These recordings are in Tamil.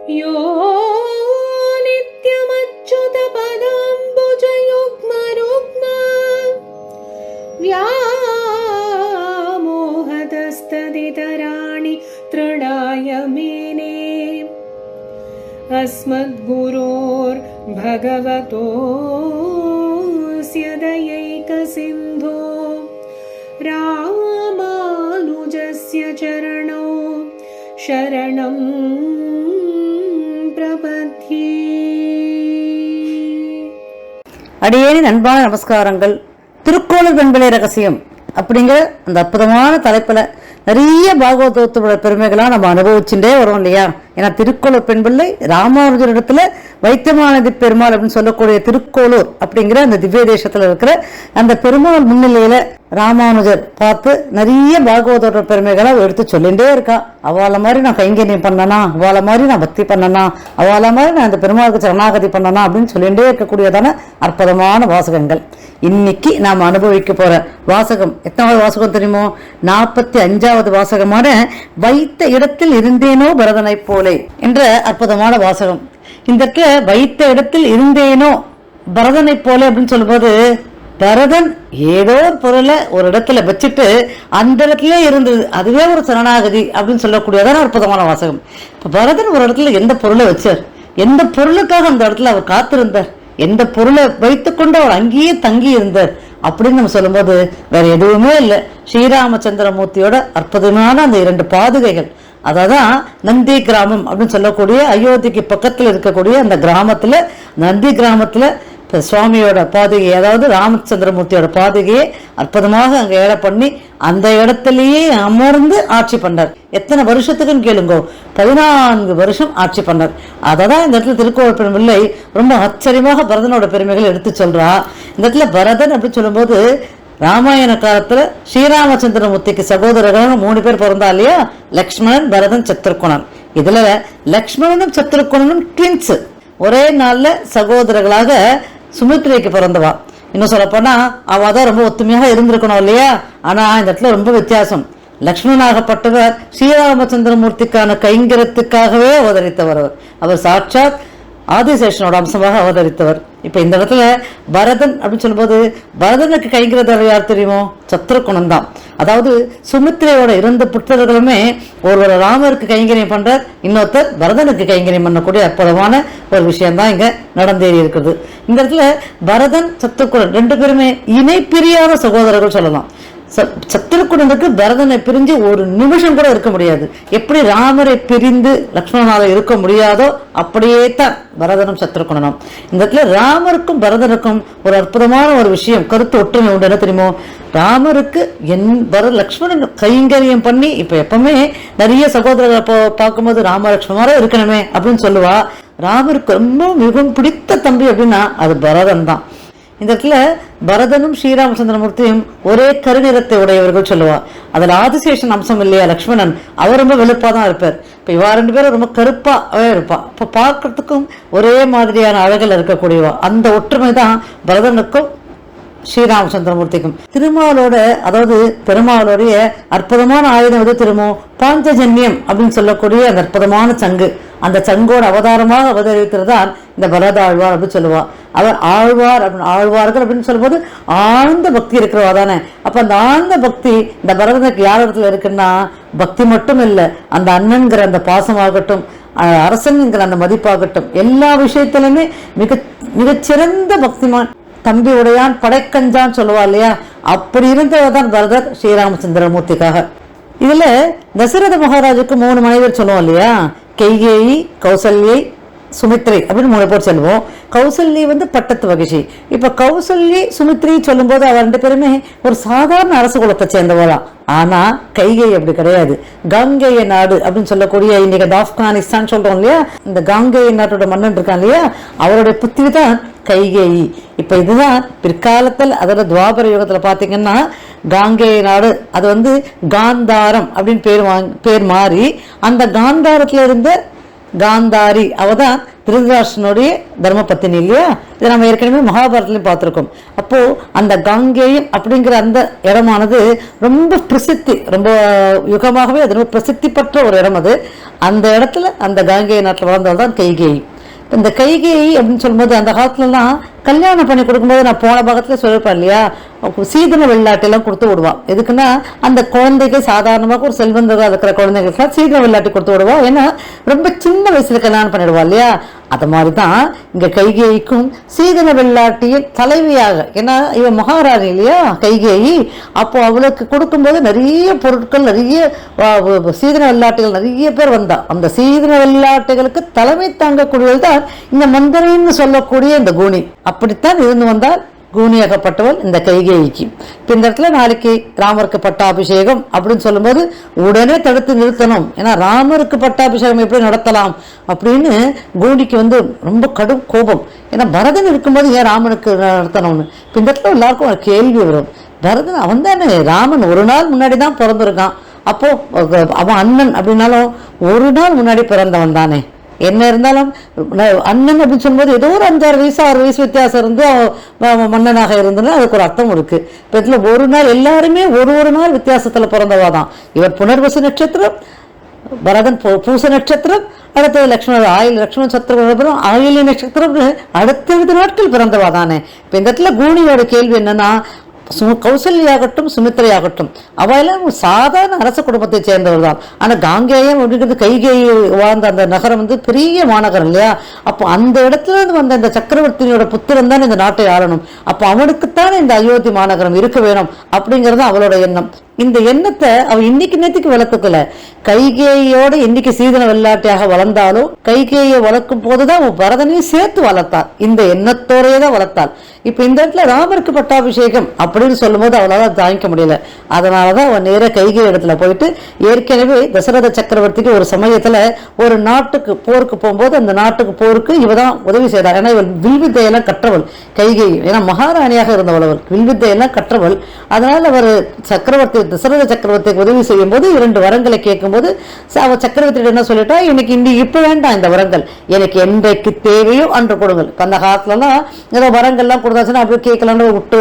यो नित्यमच्युतपदाम्बुजयुग्मरुग्म व्यामोहतस्तदितराणि तृणाय मेने अस्मद्गुरोर्भगवतोऽस्य दयैकसिन्धो रामानुजस्य चरणौ शरणं प्रपद्ये. அடியேனின் அன்பான நமஸ்காரங்கள். திருக்கோளூர் பெண்பிள்ளை ரகசியம் அப்படிங்கிற அந்த அற்புதமான தலைப்புல நிறைய பாகவதோத்தோட பெருமைகளா நம்ம அனுபவிச்சுட்டே வரோம் இல்லையா? ஏன்னா திருக்கோளூர் பெண்பிள்ளை ராமானுஜர் இடத்துல வைத்தியமானதி பெருமாள் அப்படின்னு சொல்லக்கூடிய திருக்கோளூர் அப்படிங்கிற அந்த திவ்ய தேசத்துல இருக்கிற அந்த பெருமாள் முன்னிலையில ராமானுஜர் பார்த்து நிறைய பாகவதோட பெருமைகளை எடுத்து சொல்லிகிட்டே இருக்கா. அவளை மாதிரி நான் கைங்கரியம் பண்ணனா, அவளை மாதிரி நான் பக்தி பண்ணனா, அவளை மாதிரி நான் அந்த பெருமாளுக்கு சரணாகதி பண்ணனா அப்படின்னு சொல்லிகிட்டே இருக்கக்கூடியதான அற்புதமான வாசகங்கள். இன்னைக்கு நாம் அனுபவிக்க போற வாசகம் எத்தனாவது வாசகம் தெரியுமோ? 45வது வாசகமான வைத்த இடத்தில் இருந்தேனோ பரதனை போலே என்ற அற்புதமான வாசகம். இந்த இடத்துல வைத்த இடத்தில் இருந்தேனோ பரதனை போல அப்படின்னு சொல்லும்போது, பரதன் ஏதோ ஒரு பொருளை ஒரு இடத்துல வச்சுட்டு அந்த இடத்துல இருந்தது, அதுவே ஒரு சரணாகதி அப்படின்னு சொல்லக்கூடியதான அற்புதமான வாசகம். இப்ப பரதன் ஒரு இடத்துல எந்த பொருளை வச்சார், எந்த பொருளுக்காக அந்த இடத்துல அவர் காத்திருந்தார், எந்த பொருளை வைத்துக்கொண்டு அவர் அங்கேயே தங்கி இருந்தார் அப்படின்னு நம்ம சொல்லும்போது வேற எதுவுமே இல்லை. ஸ்ரீராமச்சந்திரமூர்த்தியோட அற்புதமான அந்த 2 பாதுகைகள், அதான் நந்தி கிராமம் அப்படின்னு சொல்லக்கூடிய அயோத்திக்கு பக்கத்துல இருக்கக்கூடிய அந்த கிராமத்துல, நந்தி கிராமத்துல சுவாமியோட பாதுகை, அதாவது ராமச்சந்திரமூர்த்தியோட பாதுகையை அற்புதமாக அங்க ஏழை பண்ணி அந்த இடத்துலயே அமர்ந்து ஆட்சி பண்ணார். எத்தனை வருஷத்துக்குன்னு கேளுங்கோ, 14 வருஷம் ஆட்சி பண்ணார். அததான் இந்த இடத்துல திருக்கோளூர் பெரும்பிள்ளை ரொம்ப ஆச்சரியமாக பரதனோட பெருமைகள் எடுத்து சொல்றா. இந்த இடத்துல பரதன் அப்படின்னு சொல்லும்போது, ராமாயண காலத்துல ஸ்ரீராமச்சந்திரமூர்த்திக்கு சகோதரர்கள் 3 பேர் பிறந்தா இல்லையா? லக்ஷ்மணன், பரதன், சத்ருகுணன். இதுல லக்ஷ்மணனும் சத்ருகுணனும் ட்வின்ஸ், ஒரே நாள்ல சகோதரர்களாக சுமித்ரைக்கு பிறந்தவா. இன்னும் சொல்ல போனா அவ தான் ரொம்ப ஒத்துமையாக இருந்திருக்கணும் இல்லையா? ஆனா இந்த இடத்துல ரொம்ப வித்தியாசம். லக்ஷ்மணனாகப்பட்டவர் ஸ்ரீராமச்சந்திரமூர்த்திக்கான கைங்கரத்துக்காகவே அவதரித்தவர். அவர் சாட்சாத் ஆதிசேஷனோட அம்சமாக அவதரித்தவர். இப்ப இந்த இடத்துல பரதன் அப்படின்னு சொல்லும்போது, பரதனுக்கு கைங்கிறதர் யார் தெரியுமோ? சத்ருகுணன் தான். அதாவது சுமித்ரையோட 2 புத்தர்களுமே ஒருவர் ராமருக்கு கைங்கரியம் பண்றார், இன்னொருத்தர் பரதனுக்கு கைங்கரியம் பண்ணக்கூடிய அற்புதமான ஒரு விஷயம் தான் இங்க நடந்தேறி இருக்குது. இந்த இடத்துல பரதன் சத்ருகுணன் 2 பேருமே இணை பிரியாத சகோதரர்கள் சொல்லலாம். சத்ருகுணனுக்கு பரதனை பிரிஞ்சு ஒரு நிமிஷம் கூட இருக்க முடியாது. எப்படி ராமரை பிரிந்து லக்ஷ்மணனால இருக்க முடியாதோ அப்படியே தான் பரதனும் சத்ருகுணனும். இந்த இடத்துல ராமருக்கும் பரதனுக்கும் ஒரு அற்புதமான ஒரு விஷயம், கருத்து ஒற்றுமை உண்டு. என்ன தெரியுமோ? ராமருக்கு லக்ஷ்மணன் கைங்கரியம் பண்ணி, இப்ப எப்பவுமே நிறைய சகோதரர்களை பார்க்கும்போது ராம லக்ஷ்மணரா இருக்கணுமே அப்படின்னு சொல்லுவா. ராமருக்கு ரொம்ப மிகவும் பிடித்த தம்பி அப்படின்னா அது பரதன் தான். இந்த இடத்துல பரதனும் ஸ்ரீராமச்சந்திரமூர்த்தியும் ஒரே கருநிறத்தை உடையவர்கள் சொல்லுவா. அதுல ஆதிசேஷன் அம்சம் இல்லையா லக்ஷ்மணன், அவர் ரொம்ப வெளுப்பா தான் இருப்பார். இப்ப இவா 2 பேரும் ரொம்ப கருப்பாவே இருப்பா. இப்ப பார்க்கறதுக்கும் ஒரே மாதிரியான அழகில் இருக்கக்கூடியவா. அந்த ஒற்றுமை தான் பரதனுக்கும் ஸ்ரீராமச்சந்திரமூர்த்திக்கும். திருமாவளோட, அதாவது பெருமாளுடைய அற்புதமான ஆயுதம் எது தெரியுமோ? பாஞ்சஜன்யம் அப்படின்னு சொல்லக்கூடிய அந்த அற்புதமான சங்கு. அந்த சங்கோட அவதாரமாக அவதரிக்கிறதான் இந்த பரத ஆழ்வார் அப்படின்னு சொல்லுவா. அவர் ஆழ்வார் அப்படின்னு, ஆழ்வார்கள் அப்படின்னு சொல்லும்போது ஆழ்ந்த பக்தி இருக்கிறவா தானே. அப்ப அந்த ஆழ்ந்த பக்தி இந்த பரதனுக்கு யார் இடத்துல இருக்குன்னா, பக்தி மட்டும் இல்லை, அந்த அண்ணன்கிற அந்த பாசமாகட்டும், அரசன்கிற அந்த மதிப்பாகட்டும், எல்லா விஷயத்திலுமே மிகச்சிறந்த பக்திமான். தம்பி உடையான் படைக்கஞ்சான்னு சொல்லுவா இல்லையா? அப்படி இருந்தவர்தான் பரதர் ஸ்ரீராமச்சந்திரமூர்த்திக்காக. இதுல தசரத மகாராஜுக்கு 3 மனைவர் சொல்லுவோம் இல்லையா? கைகேயி, கௌசல்யை, சுமித்ரை அப்படின்னு 3 பேர் சொல்லுவோம். கௌசல்யை பட்டத்து வகிஷி. இப்ப கௌசல்யை சுமித்ரி சொல்லும் போது அவர் 2 பேருமே ஒரு சாதாரண அரசு குலத்தை சேர்ந்தவராம். ஆனா கைகை அப்படி கிடையாது. காங்கேய நாடு அப்படின்னு சொல்லக்கூடிய, இன்னைக்கு ஆப்கானிஸ்தான் சொல்றோம் இல்லையா, இந்த காங்கேய நாட்டோட மன்னன் இருக்கான் இல்லையா, அவருடைய புத்திரி தான் கைகேயி. இப்ப இதுதான் பிற்காலத்தில், அதோட துவாபர யுகத்துல பாத்தீங்கன்னா காங்கேய நாடு அது காந்தாரம் அப்படின்னு பேர் மாறி, அந்த காந்தாரத்துல இருந்த காந்தாரி அவதான் திருதராஷ்டிரனுடைய தர்மபத்தினி இல்லையா? இதை நம்ம ஏற்கனவே மகாபாரதத்திலையும் பார்த்துருக்கோம். அப்போ அந்த காங்கேயம் அப்படிங்கிற அந்த இடமானது ரொம்ப பிரசித்தி, ரொம்ப யுகமாகவே அது ரொம்ப பிரசித்தி பெற்ற ஒரு இடம். அது அந்த இடத்துல அந்த காங்கேய நாட்டில் வளர்ந்தவள் தான் கைகேயி. இந்த கைகேயி அப்படின்னு சொல்லும்போது அந்த காலத்துலலாம் கல்யாணம் பண்ணி கொடுக்கும்போது நான் போன பாகத்துல சொல்லியிருப்பேன் இல்லையா, சீதன வெள்ளாட்டெல்லாம் கொடுத்து விடுவான். எதுக்குன்னா அந்த குழந்தைக்கு சாதாரணமாக ஒரு செல்வந்தராக இருக்கிற குழந்தைகளுக்குலாம் சீதன வெள்ளாட்டி கொடுத்து விடுவா. ஏன்னா ரொம்ப சின்ன வயசுல கல்யாணம் பண்ணிடுவா இல்லையா? அது மாதிரிதான் இங்க கைகேயிக்கும் சீதன வெள்ளாட்டியின் தலைவியாக, ஏன்னா இவன் மகாராணி இல்லையா கைகேயி, அப்போ அவளுக்கு கொடுக்கும்போது நிறைய பொருட்கள், நிறைய சீதன வெள்ளாட்டிகள் நிறைய பேர் வந்தா. அந்த சீதன வெள்ளாட்டிகளுக்கு தலைமை தாங்கக்கூடியது தான் இந்த மந்திரின்னு சொல்லக்கூடிய இந்த கூனி. அப்படித்தான் இருந்து வந்தால் கூனியாகப்பட்டவள் இந்த கைகேயிக்கு. இந்த இடத்துல நாளைக்கு ராமருக்கு பட்டாபிஷேகம் அப்படின்னு சொல்லும்போது உடனே தடுத்து நிறுத்தணும். ஏன்னா ராமருக்கு பட்டாபிஷேகம் எப்படி நடத்தலாம் அப்படின்னு கூனிக்கு ரொம்ப கடும் கோபம். ஏன்னா பரதன் இருக்கும்போது ஏன் ராமனுக்கு நடத்தணும்னு இந்த இடத்துல எல்லாருக்கும் ஒரு கேள்வி வரும். பரதன் அவன் தானே, ராமன் ஒரு நாள் முன்னாடி தான் பிறந்திருக்கான். அப்போ அவன் அண்ணன் அப்படின்னாலும் ஒரு நாள் முன்னாடி பிறந்தவன் தானே. என்ன இருந்தாலும் அண்ணன் அப்படின்னு சொல்லும்போது ஏதோ ஒரு 5-6 வயசு 6 வயசு வித்தியாசம் இருந்து மன்னனாக இருந்ததுன்னா அதுக்கு ஒரு அர்த்தம் இருக்கு. இப்போ இதில் ஒரு நாள் எல்லாருமே ஒரு நாள் வித்தியாசத்தில் பிறந்தவாதான். இவர் புனர்வசு நட்சத்திரம், பரதன் பூச நட்சத்திரம், அடுத்தது லக்ஷ்மணர் லக்ஷ்மண சத்திரம் ஆயிலி நட்சத்திரம், அடுத்த நாட்கள் பிறந்தவாதானே. இப்போ இந்த இடத்துல கூனியோட கேள்வி என்னன்னா, கௌசல்யாகட்டும் சுமித்திரையாகட்டும் அவையெல்லாம் சாதாரண அரச குடும்பத்தை சேர்ந்தவர் தான். ஆனால் காங்கேயம் அப்படிங்கிறது கைகேயி வாழ்ந்த அந்த நகரம் பெரிய மாநகரம் இல்லையா? அப்போ அந்த இடத்துல இருந்து வந்த இந்த சக்கரவர்த்தியோட புத்திரன் தான் இந்த நாட்டை ஆளணும். அப்போ அவனுக்குத்தானே இந்த அயோத்தி மாநகரம் இருக்க வேணும் அப்படிங்கிறது அவளோட எண்ணம். இந்த எண்ணத்தை அவ இன்னைக்கு நேற்றுக்கு வளர்த்துக்கல. கைகேயோட இன்னைக்கு சீதன வெள்ளாட்டியாக வளர்ந்தாலும் கைகேயை வளர்க்கும் போதுதான் அவன் பரதனையும் சேர்த்து வளர்த்தாள். இந்த எண்ணத்தோடயே தான் வளர்த்தாள். இப்ப இந்த இடத்துல ராமருக்கு பட்டாபிஷேகம் அப்படின்னு சொல்லும் போது அவளால தாங்கிக்க முடியல. அதனாலதான் அவன் நேர கைகேயி இடத்துல போயிட்டு, ஏற்கனவே தசரத சக்கரவர்த்திக்கு ஒரு சமயத்துல ஒரு நாட்டுக்கு போருக்கு போகும்போது அந்த நாட்டுக்கு போருக்கு இவதான் உதவி செய்தார். ஏன்னா இவள் வில்வித்தையெல்லாம் கற்றவள் கைகேயி. ஏன்னா மகாராணியாக இருந்தவள், அவள் வில்வித்தையெல்லாம் கற்றவள். அதனால அவர் சக்கரவர்த்தி தசரத சக்கரவர்த்திக்கு உதவி செய்யும் போது 2 வரங்களை கேட்கும்போது அவ சக்கரவர்த்தி என்ன சொல்லிட்டா, எனக்கு இப்ப வேண்டாம் இந்த வரங்கள், எனக்கு என்றைக்கு தேவையோ அன்று கொடுங்கள். அந்த காலத்துலலாம் ஏதோ வரங்கள்லாம் கொடுத்தாச்சுன்னா அப்படி கேட்கலான்னு விட்டு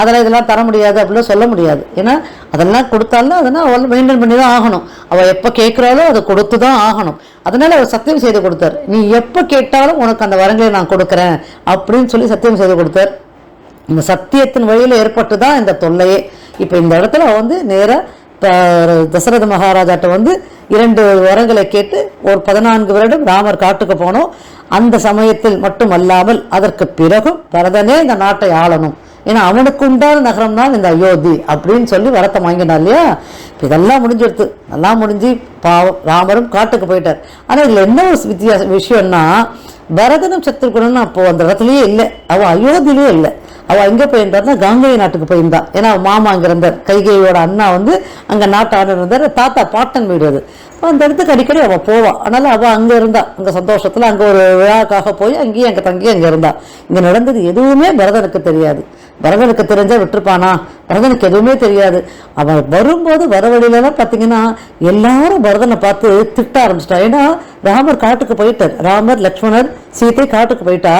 அதெல்லாம் இதெல்லாம் தர முடியாது அப்படிலாம் சொல்ல முடியாது. ஏன்னா அதெல்லாம் கொடுத்தாலும் அதெல்லாம் அவள் மெயின்டைன் பண்ணி தான் ஆகணும். அவள் எப்போ கேட்குறாளோ அதை கொடுத்து தான் ஆகணும். அதனால அவர் சத்தியம் செய்து கொடுத்தார், நீ எப்போ கேட்டாலும் உனக்கு அந்த வரங்களை நான் கொடுக்குறேன் அப்படின்னு சொல்லி சத்தியம் செய்து கொடுத்தார். இந்த சத்தியத்தின் வழியில் ஏற்பட்டு தான் இந்த தொல்லையே. இப்போ இந்த இடத்துல நேராக தசரத மகாராஜாட்ட 2 வரங்களை கேட்டு ஒரு 14 வருடம் ராமர் காட்டுக்கு போனோம். அந்த சமயத்தில் மட்டும் அல்லாமல் அதற்கு பிறகும் பரதனே இந்த நாட்டை ஆளணும், ஏன்னா அவனுக்கு உண்டான நகரம் தான் இந்த அயோத்தி அப்படின்னு சொல்லி வரத்தை வாங்கினார் இல்லையா? இதெல்லாம் முடிஞ்சிடுது. எல்லாம் முடிஞ்சு பாவம் ராமரும் காட்டுக்கு போயிட்டார். ஆனால் இதில் என்ன ஒரு விஷயம்னா, பரதனும் சத்ருகுணனும் அப்போ அந்த இடத்துலயே இல்லை, அவன் அயோத்தியிலே இல்லை. அவள் எங்கே போயிருந்தாருன்னா காங்கேய நாட்டுக்கு போயிருந்தா. ஏன்னா மாமா அங்கே இருந்தார், கைகேயோட அண்ணா அங்கே நாட்டாளர் இருந்தார், தாத்தா பாட்டன் வீடு அது. அந்த இடத்துக்கு அடிக்கடி அவள் போவாள். அதனால அவள் அங்கே இருந்தா, அங்கே சந்தோஷத்தில் அங்கே ஒரு விழாக்காக போய் அங்கேயும் அங்கே தங்கி அங்கே இருந்தா. இங்கே நடந்தது எதுவுமே பரதனுக்கு தெரியாது. பரதனுக்கு தெரிஞ்சா விட்டுருப்பானா? பரதனுக்கு எதுவுமே தெரியாது. அவன் வரும்போது வர வழியிலலாம் பார்த்தீங்கன்னா எல்லாரும் பரதனை பார்த்து திட்ட ஆரம்பிச்சிட்டா. ஏன்னா ராமர் காட்டுக்கு போயிட்டார், ராமர் லக்ஷ்மணர் சீத்தை காட்டுக்கு போயிட்டா.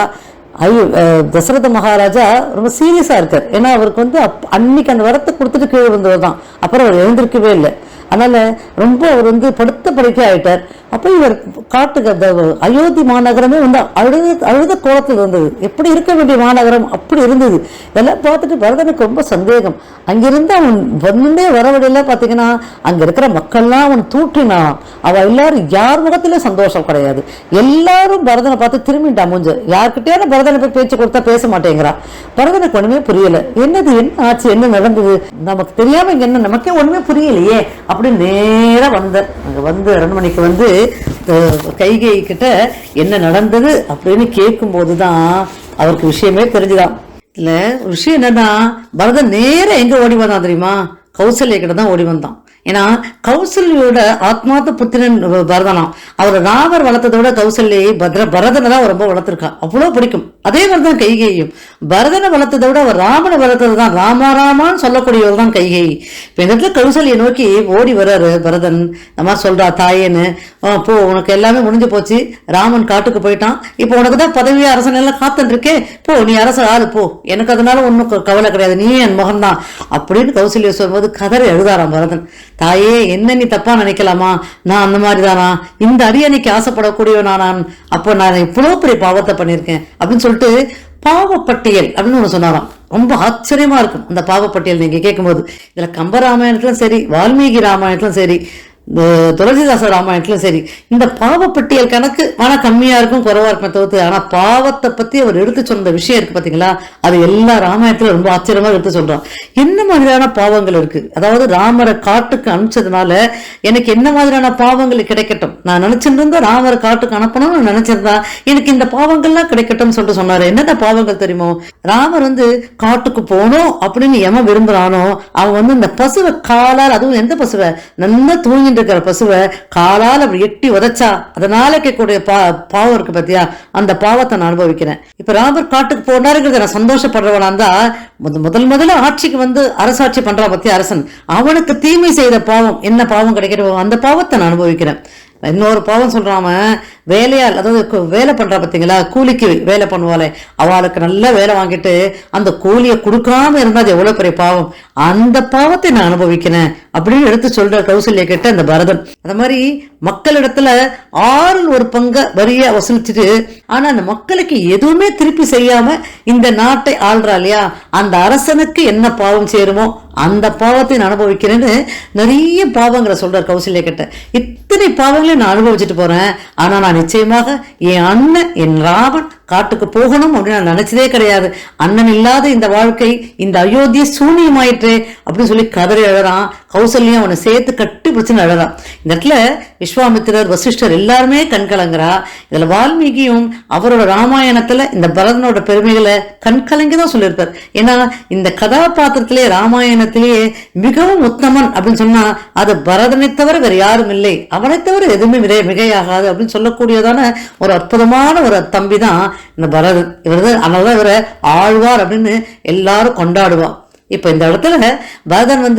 தசரத மகாராஜா ரொம்ப சீரியஸா இருக்கார். ஏன்னா அவருக்கு அன்னைக்கு அந்த வரத்தை கொடுத்துட்டு கீழே இருந்தவர் தான். அப்புறம் அவர் எழுந்திருக்கவே இல்லை. அதனால ரொம்ப அவர் படுத்த படுக்கை ஆயிட்டார். அப்போ இவர் காட்டுக்கு அந்த அயோத்தி மாநகரமே அழுத கோலத்தில் இருந்தது. எப்படி இருக்க வேண்டிய மாநகரம் அப்படி இருந்தது. இதெல்லாம் பார்த்துட்டு பரதனுக்கு ரொம்ப சந்தேகம். அங்கிருந்து அவன் வர வழியெல்லாம் பார்த்தீங்கன்னா அங்க இருக்கிற மக்கள்லாம் அவன் தூற்றினான். அவ எல்லாரும் யார் முகத்திலே சந்தோஷம் கிடையாது. எல்லாரும் பரதனை பார்த்து திரும்பிட்டான் மூஞ்ச. யார்கிட்டயாவது பரதனை போய் பேச்சு கொடுத்தா பேச மாட்டேங்கிறான். பரதனுக்கு ஒண்ணுமே புரியல. என்னது, என்ன ஆச்சு, என்ன நடந்தது, நமக்கு தெரியாம இங்க என்ன, நமக்கே ஒண்ணுமே புரியலையே அப்படின்னு நேரா அங்க அரண்மனைக்கு கைகேயி கிட்ட என்ன நடந்தது அப்படின்னு கேட்கும் போதுதான் அவருக்கு விஷயமே தெரிஞ்சுதான். இல்ல விஷயம் என்னன்னா, பரதன் நேர எங்க ஓடி வந்தான் தெரியுமா? கௌசல்யா கிட்ட தான் ஓடி வந்தான். ஏன்னா கௌசல்யோட ஆத்மார்த்த புத்திரன் பரதனாம். அவர் ராமர் வளர்த்ததை விட கௌசல்யை பரதனை தான் ரொம்ப வளர்த்திருக்கா, அவ்வளவு பிடிக்கும். அதே மாதிரிதான் கைகேயும் பரதனை வளர்த்ததை விட அவர் ராமனை வளர்த்தது தான், ராமான்னு சொல்லக்கூடியவர் தான் கைகேயி. இப்ப இந்த இடத்துல கௌசல்யை நோக்கி ஓடி வர்றாரு பரதன். இந்த மாதிரி சொல்றா, தாயேன்னு போ, உனக்கு எல்லாமே முடிஞ்சு போச்சு, ராமன் காட்டுக்கு போயிட்டான், இப்போ உனக்கு தான் பதவியா அரசன் எல்லாம் காத்துட்டு இருக்கே, போ நீ அரச ஆளு போ, எனக்கு அதனால ஒன்றும் கவலை கிடையாது, நீ என் மகன் தான் அப்படின்னு கௌசல்யா சொல்லும்போது கதறி எழுதாராம் பரதன். தாயே, என்ன நீ தப்பா நினைக்கலாமா, நான் அந்த மாதிரி தானா, இந்த அரியணைக்கு ஆசைப்படக்கூடியவனா நான், அப்போ நான் இவ்வளவு பெரிய பாவத்தை பண்ணியிருக்கேன் அப்படின்னு சொல்லிட்டு பாவப்பட்டியல் அப்படின்னு ஒண்ணு சொன்னாராம். ரொம்ப ஆச்சரியமா இருக்கும் அந்த பாவப்பட்டியல் நீங்க கேட்கும்போது. இதுல கம்ப ராமாயணத்திலும் சரி, வால்மீகி ராமாயணத்திலும் சரி, துளசிதாச ராமாயணத்திலும் சரி, இந்த பாவப்பட்டியல் கணக்கு ஆனா கம்மியா இருக்கும், குறைவா இருக்கும் தவிர்த்து. ஆனா பாவத்தை பத்தி அவர் எடுத்து சொன்ன விஷயம் இருக்கு பாத்தீங்களா, அது எல்லா ராமாயணத்திலும் ரொம்ப ஆச்சரியமா எடுத்து சொல்றான். என்ன மாதிரியான பாவங்கள் இருக்கு, அதாவது ராமரை காட்டுக்கு அனுப்பிச்சதுனால எனக்கு என்ன மாதிரியான பாவங்கள் கிடைக்கட்டும், நான் நினைச்சிருந்தா ராமரை காட்டுக்கு அனுப்பணும்னு நினைச்சிருந்தா எனக்கு இந்த பாவங்கள்லாம் கிடைக்கட்டும் சொல்லிட்டு சொன்னாரு. என்னென்ன பாவங்கள் தெரியுமோ, ராமர் காட்டுக்கு போகணும் அப்படின்னு எவன் விரும்புறானோ அவன் இந்த பசுவை காலால், அதுவும் எந்த பசுவை, நல்லா தூங்கி இருக்கிற பசுவை காலால் அப்படி எட்டி உதைச்சா அதனால கேட்கக்கூடிய பாவம் இருக்கு பத்தியா, அந்த பாவத்தை நான் அனுபவிக்கிறேன். இப்ப ராமர் காட்டுக்கு போனாருங்கிறத நான் சந்தோஷப்படுறவனா இருந்தா, முதல்ல ஆட்சிக்கு அரசாட்சி பண்றான் பத்தியா அரசன், அவனுக்கு தீமை செய்த பாவம், என்ன பாவம் கிடைக்கிறோம் அந்த பாவத்தை நான் அனுபவிக்கிறேன். இன்னொரு பாவம் சொல்றாம, வேலையால், அதாவது வேலை பண்றா பாத்தீங்களா, கூலிக்கு வேலை பண்ணுவாளே, அவளுக்கு நல்ல வேலை வாங்கிட்டு அந்த கூலியை கொடுக்காம இருந்தா அது எவ்வளவு பெரிய பாவம், அந்த பாவத்தை நான் அனுபவிக்கிறேன் அப்படின்னு எடுத்து சொல்ற கௌசல்யா கிட்ட இந்த பரதன். அந்த மாதிரி மக்களிடத்துல 1/6 வரியா வசூலிச்சுட்டு, ஆனா அந்த மக்களுக்கு எதுவுமே திருப்பி செய்யாம இந்த நாட்டை ஆள்றா இல்லையா, அந்த அரசனுக்கு என்ன பாவம் சேருமோ அந்த பாவத்தை நான் அனுபவிக்கிறேன்னு நிறைய பாவங்களை சொல்றார் கௌசல்யா கிட்ட. இத்தனை பாவங்களையும் நான் அனுபவிச்சுட்டு போறேன், ஆனா நான் நிச்சயமாக என் அண்ணன், என் ராவன் காட்டுக்கு போகணும் அப்படின்னு நான் நினைச்சதே கிடையாது. அண்ணன் இல்லாத இந்த வாழ்க்கை, இந்த அயோத்திய சூனியமாயிற்று அப்படின்னு சொல்லி கதறி அழறான். கௌசல்யா அவனை சேர்த்து கட்டி பிடிச்சுன்னு அழறான். இந்த இடத்துல விஸ்வாமித்திரர், வசிஷ்டர் எல்லாருமே கண்கலங்குறா. இதுல வால்மீகியும் அவரோட ராமாயணத்துல இந்த பரதனோட பெருமைகளை கண்கலங்கிதான் சொல்லியிருப்பார். ஏன்னா இந்த கதாபாத்திரத்திலேயே ராமாயணத்திலேயே மிகவும் உத்தமன் அப்படின்னு சொன்னா அது பரதனை தவிர வேற யாரும் இல்லை, அவனை தவிர எதுவுமே மிகையாகாது அப்படின்னு சொல்லக்கூடியதான ஒரு அற்புதமான ஒரு தம்பி தான் இந்த பரதன். அதனாலதான் இவரை ஆழ்வார் அப்படின்னு எல்லாரும் கொண்டாடுவா. இப்ப இந்த இடத்துல பரதன்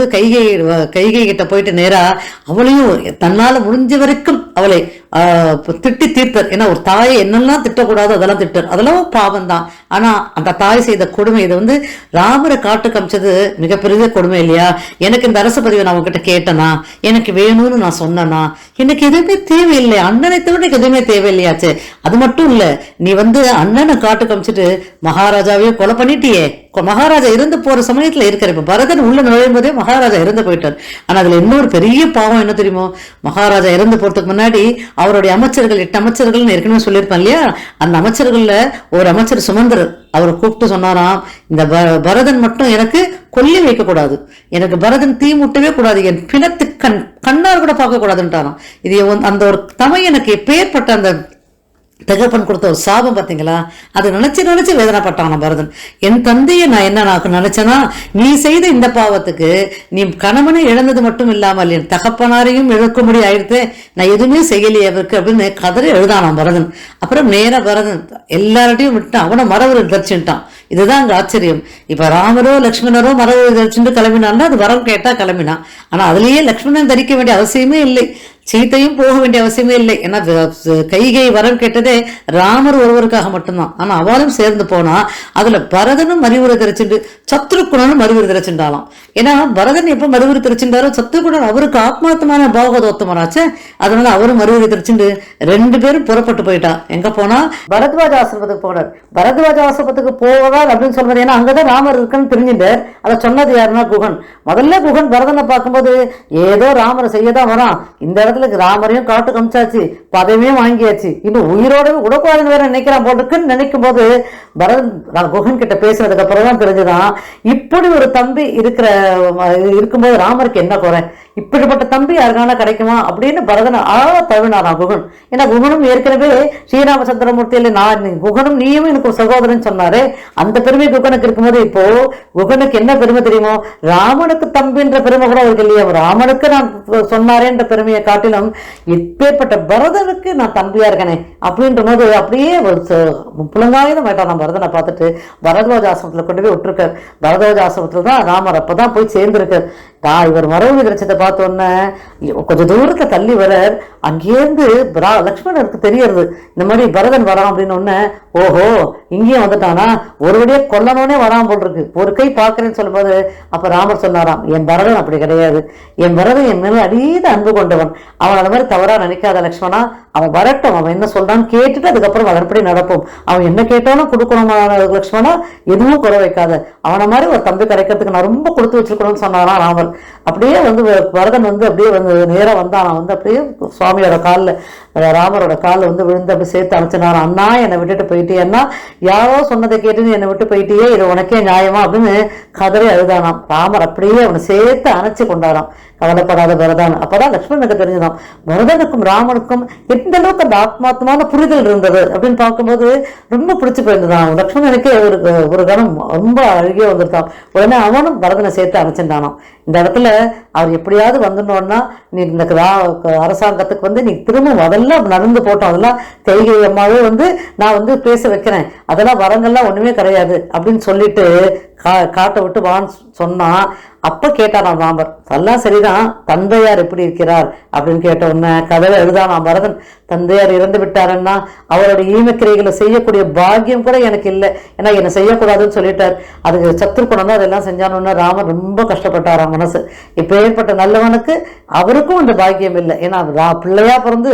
கைகை கிட்ட போயிட்டு நேரா அவளையும் தன்னால முடிஞ்ச வரைக்கும் அவளை திட்டி தீர்த்தார். ஏன்னா ஒரு தாயை என்னெல்லாம் திட்டக்கூடாது அதெல்லாம் திட்டார், அதெல்லாம் பாவம் தான். ஆனா அந்த தாய் செய்த கொடுமை, இது ராமரை காட்டுக்கு அமிச்சது மிகப்பெரிய கொடுமை இல்லையா. எனக்கு இந்த அரசு பதிவை நான் உங்ககிட்ட கேட்டனா, எனக்கு வேணும்னு நான் சொன்னனா, எனக்கு எதுவுமே தேவையில்லை, அண்ணனை தவிர எனக்கு எதுவுமே தேவையில்லையாச்சு. அது மட்டும் இல்ல, நீ அண்ணனை காட்டுக்கு அமிச்சிட்டு மகாராஜாவையும் கொலை பண்ணிட்டியே, மகாராஜா இறந்து போற சமயத்துல இருக்கிற. இப்ப பரதன் உள்ள நுழையும் போதே மகாராஜா இறந்து போயிட்டார். ஆனா அதுல இன்னொரு பெரிய பாவம் என்ன தெரியுமோ, மகாராஜா இறந்து போறதுக்கு முன்னாடி அவருடைய அமைச்சர்கள் 8 அமைச்சர்கள் ஏற்கனவே சொல்லியிருப்பான் இல்லையா, அந்த அமைச்சர்கள்ல ஒரு அமைச்சர் சுமந்திரர் அவரை கூப்பிட்டு சொன்னாராம், இந்த பரதன் மட்டும் எனக்கு கொல்லி வைக்க கூடாது, எனக்கு பரதன் தீ முட்டவே கூடாது, என் பிணத்து கண்ணார் கூட பார்க்க கூடாதுன்ட்டாராம். இது அந்த ஒரு தமை எனக்கு எப்பேற்பட்ட அந்த தகப்பன் கொடுத்த ஒரு சாபம் பார்த்தீங்களா, அதை நினைச்சு வேதனைப்பட்டான் பரதன். என் தந்தையை நான் என்ன நினைச்சேன்னா, நீ செய்த இந்த பாவத்துக்கு நீ கணவனை இழந்தது மட்டும் இல்லாமல் என் தகப்பனாரையும் இழக்கும்படி ஆயிடுத்து, நான் எதுவுமே செய்யலையே அவருக்கு அப்படின்னு கதறி எழுதானான் பரதன். அப்புறம் நேர பரதன் எல்லார்ட்டையும் விட்டு அவனை மரவர் தரிச்சுட்டான். இதுதான் அங்க ஆச்சரியம். இப்ப ராமரோ லக்ஷ்மணரோ மரவர் தரிச்சுட்டு கிளம்பினான்னா அது வரம் கேட்டா கிளம்பினான். ஆனா அதுலயே லக்ஷ்மணன் தரிக்க வேண்டிய அவசியமே இல்லை, சீத்தையும் போக வேண்டிய அவசியமே இல்லை. ஏன்னா கைகை வரம் கேட்டதே ராமர் ஒருவருக்காக மட்டும்தான். ஆனா அவளும் சேர்ந்து போனா அதுல பரதனும் மறிவுரை தெரிச்சுட்டு சத்ருகுணனும் மறிவுரை தெரிச்சுட்டாலாம். ஏன்னா பரதன் எப்ப மறிவுரை தெரிச்சுட்டாரோ சத்ருகுணன் அவருக்கு ஆத்மார்த்தமான பாகவதோத்தமனாச்சு, அதனால அவரும் மறிவுரை தெரிச்சுட்டு 2 பேரும் புறப்பட்டு போயிட்டா. எங்க போனா பரத்வாஜ ஆசிரமத்துக்கு போனார். பரத்வாஜ ஆசிரமத்துக்கு போவதால் அப்படின்னு சொல்றது, ஏன்னா அங்கதான் ராமர் இருக்குன்னு தெரிஞ்சுட்டு அதை சொன்னது யாருன்னா குகன். முதல்ல குகன் பரதனை பார்க்கும்போது ஏதோ ராமரை செய்யதான் வரான், இந்த இடத்துல ராமரையும் காட்டு கமிச்சாச்சு, பதவியும் வாங்கியாச்சு, இன்னும் உயிரோட உடக்கூடாதுன்னு வேற நினைக்கிறான் போட்டுக்குன்னு நினைக்கும் போது பரதன் குகன் கிட்ட பேசுறதுக்கு அப்புறம் தான் தெரிஞ்சுதான், இப்படி ஒரு தம்பி இருக்கும்போது ராமருக்கு என்ன குறை, இப்படிப்பட்ட தம்பி யாருக்கான கிடைக்குமா அப்படின்னு பரதன் தழுவினாராம் குகன். ஏன்னா குகனும் ஏற்கனவே ஸ்ரீராமச்சந்திரமூர்த்தியில குகனும் நீயும் எனக்கு ஒரு சகோதரன் சொன்னாரு. அந்த பெருமை குகனுக்கு இருக்கும்போது இப்போ குகனுக்கு என்ன பெருமை தெரியுமோ, ராமனுக்கு தம்பின்ற பெருமை கூட அவருக்கு இல்லையா. ராமனுக்கு நான் சொன்னாரேன்ற பெருமையை காட்டிலும் இப்பேற்பட்ட பரதனுக்கு நான் தம்பியா இருக்கனே அப்படின்ற போது அப்படியே புலங்காயுதம் ஆயிட்டான். நான் பரதனை பார்த்துட்டு பரத்வாஜ ஆசிரமத்துல கொண்டு போய் விட்டுருக்கார். பரத்வாஜ ஆசிரமத்துல தான் ராமர் அப்பதான் போய் சேர்ந்திருக்கார். இவர் மரபு விரட்சத்தை பார்த்தோன்னே கொஞ்சம் தூரத்தை தள்ளி வர அங்கேருந்து லக்ஷ்மணருக்கு தெரியறது இந்த மாதிரி பரதன் வரான் அப்படின்னு ஒன்னு, ஓஹோ இங்கேயும் வந்துட்டானா, ஒரு வழியா கொல்லணும்னே வரான் போல் இருக்கு, ஒரு கை பார்க்கறேன்னு சொல்லும்போது அப்ப ராமர் சொன்னாராம், என் பரதன் அப்படி கிடையாது, என் பரதன் என் மேல அதீத அன்பு கொண்டவன், அவன் அந்த மாதிரி தவறா நினைக்காத லக்ஷ்மணா, அவன் வரட்டும், அவன் என்ன சொல்றான்னு கேட்டுட்டு அதுக்கப்புறம் அதன்படி நடப்போம், அவன் என்ன கேட்டாலும் கொடுக்கணும் லக்ஷ்மணா, எதுவும் குறை வைக்காத, அவனை மாதிரி ஒரு தம்பி கிடைக்கிறதுக்கு நான் ரொம்ப கொடுத்து வச்சிருக்கணும்னு சொன்னாராம் ராமர். அப்படியே பரதன் அப்படியே நேரா வந்தான். அப்படியே சுவாமியோட காலில், ராமரோட காலில் விழுந்து அப்படி சேர்த்து அணைச்சினாராம். அண்ணா என்னை விட்டுட்டு போயிட்டேன்னா, யாரோ சொன்னதை கேட்டு என்னை விட்டு போயிட்டே, இது உனக்கே நியாயமா அப்படின்னு கதறி அழுதானாம். ராமர் அப்படியே அவனை சேர்த்து அணைச்சு கொண்டாராம். கவலைப்படாத பரதன். அப்பதான் லக்ஷ்மணனுக்கு தெரிஞ்சுதான் பரதனுக்கும் ராமனுக்கும் எந்த அளவுக்கு அந்த ஆத்மாத்மான புரிதல் இருந்தது அப்படின்னு பார்க்கும்போது ரொம்ப பிடிச்சு போயிருந்தான். லக்ஷ்மணனுக்கே ஒரு கணம் ரொம்ப அழுகிய வந்துருந்தான். உடனே அவனும் பரதனை சேர்த்து அணைச்சிருந்தானாம். இந்த இடத்துல அவர் எப்படியாவது வந்துடணும்னா, நீ இந்த அரசாங்கத்துக்கு நீ திரும்ப அதெல்லாம் நடந்து போட்டோம், அதெல்லாம் கைகை அம்மாவே நான் பேச வைக்கிறேன், அதெல்லாம் வரங்கள்லாம் ஒண்ணுமே கிடையாது அப்படின்னு சொல்லிட்டு காட்டை விட்டு வான்னு சொன்னா, அப்ப கேட்டாராம் ராமர், அதெல்லாம் சரிதான், தந்தையார் எப்படி இருக்கிறார் அப்படின்னு கேட்ட உடனே கதவை எழுதானாம் பரதன். தந்தையார் இறந்து விட்டாருன்னா அவருடைய ஈமக்கிரைகளை செய்யக்கூடிய பாக்கியம் கூட எனக்கு இல்லை, ஏன்னா என்னை செய்யக்கூடாதுன்னு சொல்லிட்டார். அதுக்கு சத்ருகுணம் தான் அதெல்லாம் செஞ்சானோன்னா ராமர் ரொம்ப கஷ்டப்பட்டாராம் மனசு. இப்ப ஏற்பட்ட நல்லவனுக்கு அவருக்கும் அந்த பாக்கியம் இல்லை, ஏன்னா பிள்ளையா பிறந்து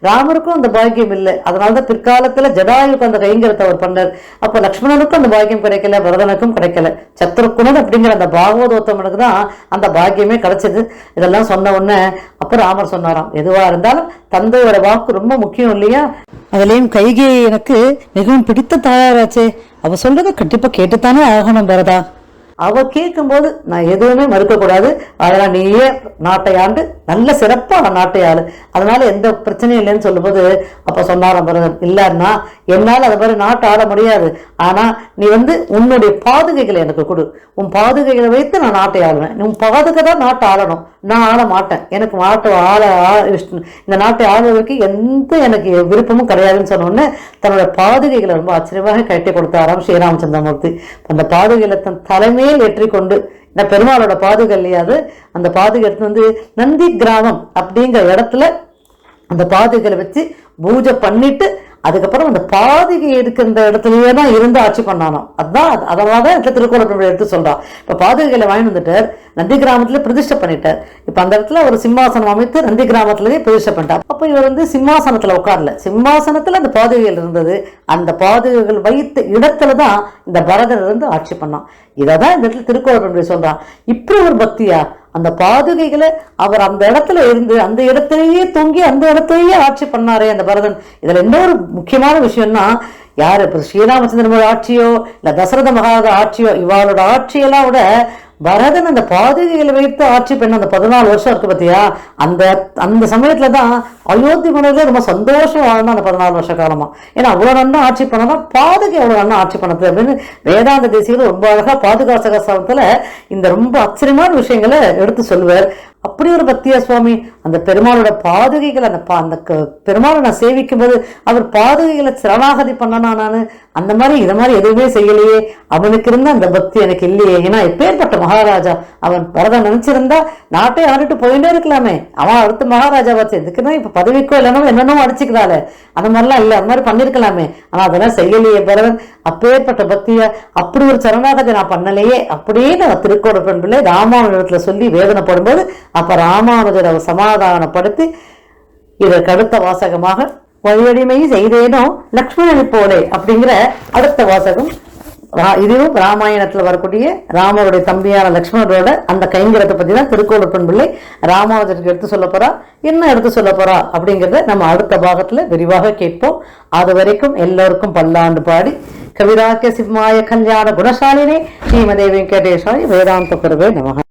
ராமருக்கும் அந்த பாக்கியம் இல்லை. அதனாலதான் பிற்காலத்துல ஜடாயுக்கு அந்த கைங்கரத்தை அவர் பண்ணார். அப்ப லக்ஷ்மணனுக்கும் அந்த பாக்கியம் கிடைக்கல, பரதனுக்கும் கிடைக்கல. சத்ருகுணன் அப்படிங்கிற அந்த பாகவதோத்தமனுக்கு தான் அந்த பாக்கியமே கிடைச்சது. இதெல்லாம் சொன்ன உடனே அப்ப ராமர் சொன்னாராம், எதுவா இருந்தாலும் தந்தையோட வாக்கு ரொம்ப முக்கியம் இல்லையா, அதுலயும் கைகேயி எனக்கு மிகவும் பிடித்த தாயாராச்சே, அவ சொல்றதை கண்டிப்பா கேட்டுத்தானே ஆகணும் பரதா. அவ கேட்கும்போது நான் எதுவுமே மறுக்கக்கூடாது, அதெல்லாம் நீயே நாட்டை ஆண்டு நல்ல சிறப்பான நாட்டை ஆளு, அதனால எந்த பிரச்சனையும் இல்லைன்னு சொல்லும்போது அப்ப சொன்னாராம் பரதன், இல்லன்னா என்னால் அது மாதிரி நாட்டை ஆள முடியாது, ஆனா நீ உன்னுடைய பாதுகைகளை எனக்கு கொடு, உன் பாதுகைகளை வைத்து நான் நாட்டை ஆளுவேன், உன் பாதுகை தான் நாட்டை ஆளணும், நான் ஆள மாட்டேன், எனக்கு இந்த நாட்டை ஆளுவதற்கு எந்த எனக்கு விருப்பமும் கிடையாதுன்னு சொன்னோன்னு தன்னோட பாதுகைகளை ரொம்ப ஆச்சரியமாக கட்டி கொடுத்தாராம் ஸ்ரீராமச்சந்திரமூர்த்தி. அந்த பாதுகைகளை தன் தலைமையில் ஏற்றி கொண்டு, இந்த பெருமாளோட பாதுகை இல்லையாது, அந்த பாதுகை எடுத்து நந்தி கிராமம் அப்படிங்கிற இடத்துல அந்த பாதுகளை வச்சு பூஜை பண்ணிட்டு அதுக்கப்புறம் அந்த பாதுகை எடுக்கிற இடத்துலயே தான் இருந்து ஆட்சி பண்ணானோம். அதனாலதான் திருக்கோளப்பன் எடுத்து சொல்றான். இப்ப பாதுகைகளை வாங்கி வந்துட்டார், நந்தி கிராமத்துல பிரதிஷ்டை பண்ணிட்டார். இப்ப அந்த இடத்துல ஒரு சிம்மாசனம் அமைத்து நந்தி கிராமத்திலேயே பிரதிஷ்டை பண்ணிட்டார். அப்ப இவர் சிம்மாசனத்துல உட்கார்ல, சிம்மாசனத்துல அந்த பாதுகைகள் இருந்தது, அந்த பாதுகைகள் வைத்த இடத்துலதான் இந்த பரதன் இருந்து ஆட்சி பண்ணான். இததான் இந்த இடத்துல திருக்கோளப்பன் சொல்றான். இப்படி ஒரு பக்தியா, அந்த பாதுகைகளை அவர் அந்த இடத்துல இருந்து அந்த இடத்திலேயே தொங்கி அந்த இடத்திலேயே ஆட்சி பண்ணாரே அந்த பரதன். இதுல இன்னொரு முக்கியமான விஷயம்னா, யாரு இப்ப ஸ்ரீராமச்சந்திரன் ஆட்சியோ இல்ல தசரத மகாராஜா ஆட்சியோ, இவாளோட ஆட்சியெல்லாம் விட பரதன் அந்த பாதுகைகளை வைத்து ஆட்சி பண்ண அந்த 14 வருஷம் இருக்கு பத்தியா, அந்த சமயத்துலதான் அயோத்தி மன்னர்களே ரொம்ப சந்தோஷம் வாழ்ந்தா அந்த 14 வருஷ காலமா. ஏன்னா அவ்வளவு நன்னா ஆட்சி பண்ணதான் பாதுகை அவ்வளவு நன்னா ஆட்சி பண்ணது அப்படின்னு வேதாந்த தேசிகள் ரொம்ப அழகா பாதுகா சகசாரத்துல இந்த ரொம்ப ஆச்சரியமான விஷயங்களை எடுத்து சொல்லுவார். அப்படி ஒரு பக்தியா சுவாமி, அந்த பெருமாளோட பாதுகைகளை அந்த பெருமாளை நான் சேவிக்கும் போது அவர் பாதுகைகளை சரணாகதி பண்ணனா, நானு அந்த மாதிரி இதை மாதிரி எதுவுமே செய்யலையே, அவனுக்கு இருந்த அந்த பக்தி எனக்கு இல்லையே. ஏன்னா எப்பேற்பட்ட மகாராஜா அவன், பரதன் நினைச்சிருந்தா நாட்டை ஆண்டுட்டு போயிட்டே இருக்கலாமே, அவன் அடுத்த மகாராஜா வச்சு எதுக்குன்னா இப்ப பதவிக்கோ இல்லைன்னா என்னென்னோ அடிச்சுக்கிறாள், அந்த மாதிரிலாம் இல்லை, அந்த மாதிரி பண்ணிருக்கலாமே, ஆனா அதெல்லாம் செய்யலையே பரதன். அப்பேற்பட்ட பக்தியா அப்படி ஒரு சரணாகதி நான் பண்ணலையே அப்படின்னு திருக்கோளப்பன் பிள்ளை ராமானுஜத்துல சொல்லி வேதனைப்படும்போது அப்ப ராமானுஜர் அவர் சமாதானப்படுத்தி இதற்கு அடுத்த வாசகமாக வழியடிமை செய்தேனோ லக்ஷ்மணனை போலே அப்படிங்கிற அடுத்த வாசகம். இதுவும் ராமாயணத்துல வரக்கூடிய ராமருடைய தம்பியான லக்ஷ்மணரோட அந்த கைங்கரத்தை பத்தி தான் திருக்கோளப்பன் பிள்ளை ராமானுஜருக்கு எடுத்து சொல்ல போறா. என்ன எடுத்து சொல்ல போறா அப்படிங்கிறத நம்ம அடுத்த பாகத்துல விரிவாக கேட்போம். அது வரைக்கும் எல்லோருக்கும் பல்லாண்டு பாடி கவிராக்கிய சிம்மாய கல்யாண குணசாலினே ஸ்ரீமதே வெங்கடேஷாய வேதாந்த குருவே நமஹ.